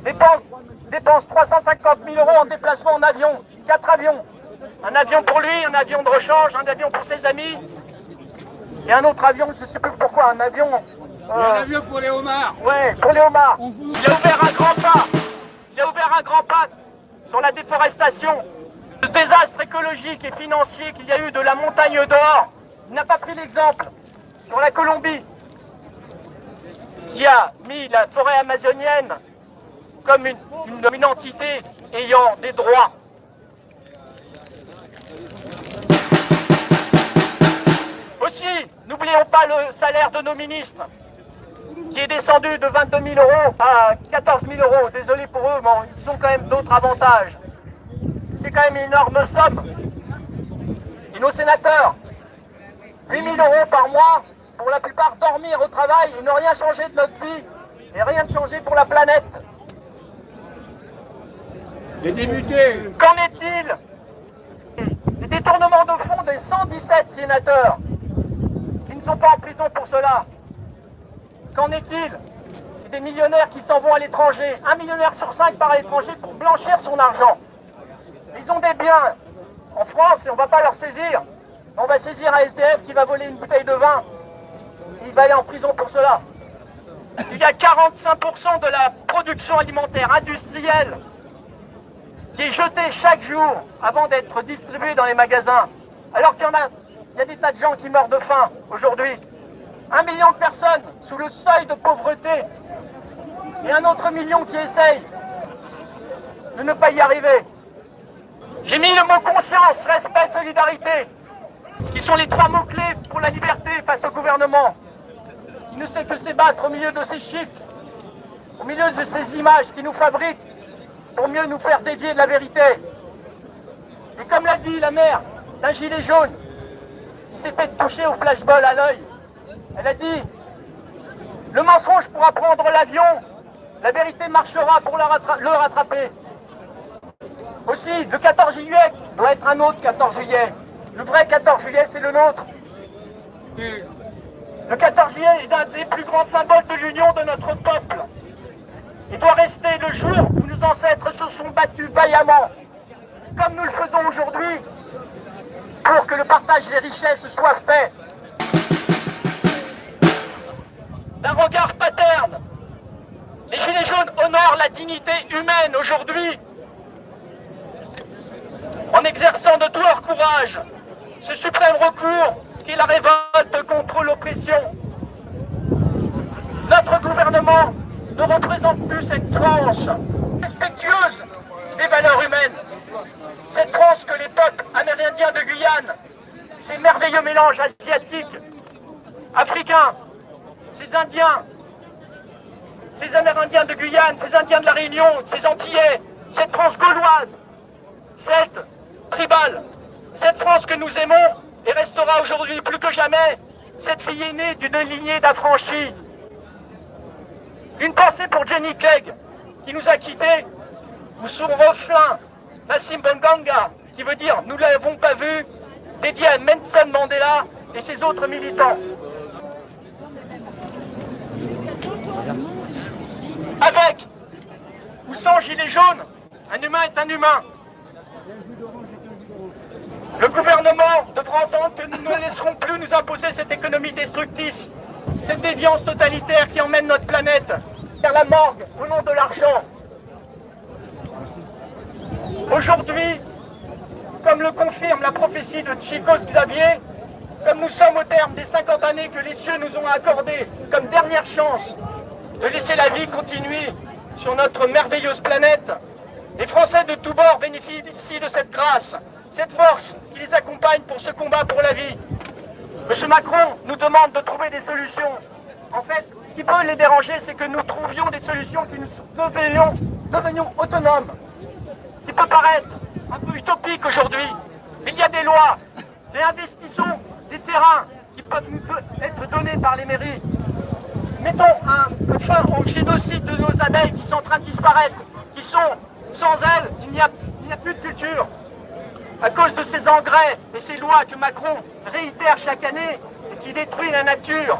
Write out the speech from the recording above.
dépense dépense 350 000 € en déplacement en avion, 4 avions. Un avion pour lui, un avion de rechange, un avion pour ses amis, et un autre avion, je ne sais plus pourquoi, un avion... un avion pour les homards. Ouais, pour les homards. Il a ouvert un grand pas. Il a ouvert un grand pas sur la déforestation. Le désastre écologique et financier qu'il y a eu de la montagne d'or, il n'a pas pris l'exemple sur la Colombie, qui a mis la forêt amazonienne comme une entité ayant des droits. Aussi, n'oublions pas le salaire de nos ministres, qui est descendu de 22 000 € à 14 000 €. Désolé pour eux, mais ils ont quand même d'autres avantages. C'est quand même une énorme somme. Et nos sénateurs, 8 000 € par mois, pour la plupart dormir au travail et ne rien changer de notre vie, et rien de changer pour la planète. Les députés. Qu'en est-il des détournements de fonds des 117 sénateurs qui ne sont pas en prison pour cela? Qu'en est-il des millionnaires qui s'en vont à l'étranger? 1 millionnaire sur 5 part à l'étranger pour blanchir son argent. Ils ont des biens en France et on ne va pas leur saisir. On va saisir un SDF qui va voler une bouteille de vin. Il va aller en prison pour cela. Il y a 45% de la production alimentaire industrielle qui est jetée chaque jour avant d'être distribuée dans les magasins. Alors qu'il y a des tas de gens qui meurent de faim aujourd'hui. 1 million de personnes sous le seuil de pauvreté et un autre million qui essaye de ne pas y arriver. J'ai mis le mot conscience, respect, solidarité, qui sont les 3 mots-clés pour la liberté face au gouvernement, qui ne sait que s'ébattre au milieu de ces chiffres, au milieu de ces images qui nous fabriquent pour mieux nous faire dévier de la vérité. Et comme l'a dit la mère d'un gilet jaune, qui s'est fait toucher au flashball à l'œil, elle a dit « Le mensonge pourra prendre l'avion, la vérité marchera pour le rattraper. » Aussi, le 14 juillet doit être un autre 14 juillet. Le vrai 14 juillet, c'est le nôtre. Le 14 juillet est un des plus grands symboles de l'union de notre peuple. Il doit rester le jour où nos ancêtres se sont battus vaillamment, comme nous le faisons aujourd'hui, pour que le partage des richesses soit fait. D'un regard paterne, les Gilets jaunes honorent la dignité humaine aujourd'hui, en exerçant de tout leur courage ce suprême recours qui est la révolte contre l'oppression. Notre gouvernement ne représente plus cette France respectueuse des valeurs humaines. Cette France que les peuples amérindiens de Guyane, ces merveilleux mélanges asiatiques, africains, ces Indiens, ces Amérindiens de Guyane, ces Indiens de la Réunion, ces Antillais, cette France gauloise, celte, tribale, cette France que nous aimons et restera aujourd'hui plus que jamais cette fille aînée d'une lignée d'affranchis. Une pensée pour Jenny Clegg, qui nous a quittés, ou son refrain, Masimbanganga, qui veut dire « Nous ne l'avons pas vu », dédié à Nelson Mandela et ses autres militants. Avec ou sans gilet jaune, un humain est un humain. Le gouvernement devra entendre que nous ne laisserons plus nous imposer cette économie destructrice, cette déviance totalitaire qui emmène notre planète vers la morgue au nom de l'argent. Aujourd'hui, comme le confirme la prophétie de Tchikos Xavier, comme nous sommes au terme des 50 années que les cieux nous ont accordées comme dernière chance de laisser la vie continuer sur notre merveilleuse planète, les Français de tous bords bénéficient de cette grâce, cette force qui les accompagne pour ce combat pour la vie. M. Macron nous demande de trouver des solutions. En fait, ce qui peut les déranger, c'est que nous trouvions des solutions qui nous devenions autonomes. Ce qui peut paraître un peu utopique aujourd'hui, mais il y a des lois, réinvestissons des terrains qui peuvent être donnés par les mairies. Mettons un fin au génocide de nos abeilles qui sont en train de disparaître, qui sont sans elles, il n'y a plus de culture. À cause de ces engrais et ces lois que Macron réitère chaque année et qui détruisent la nature.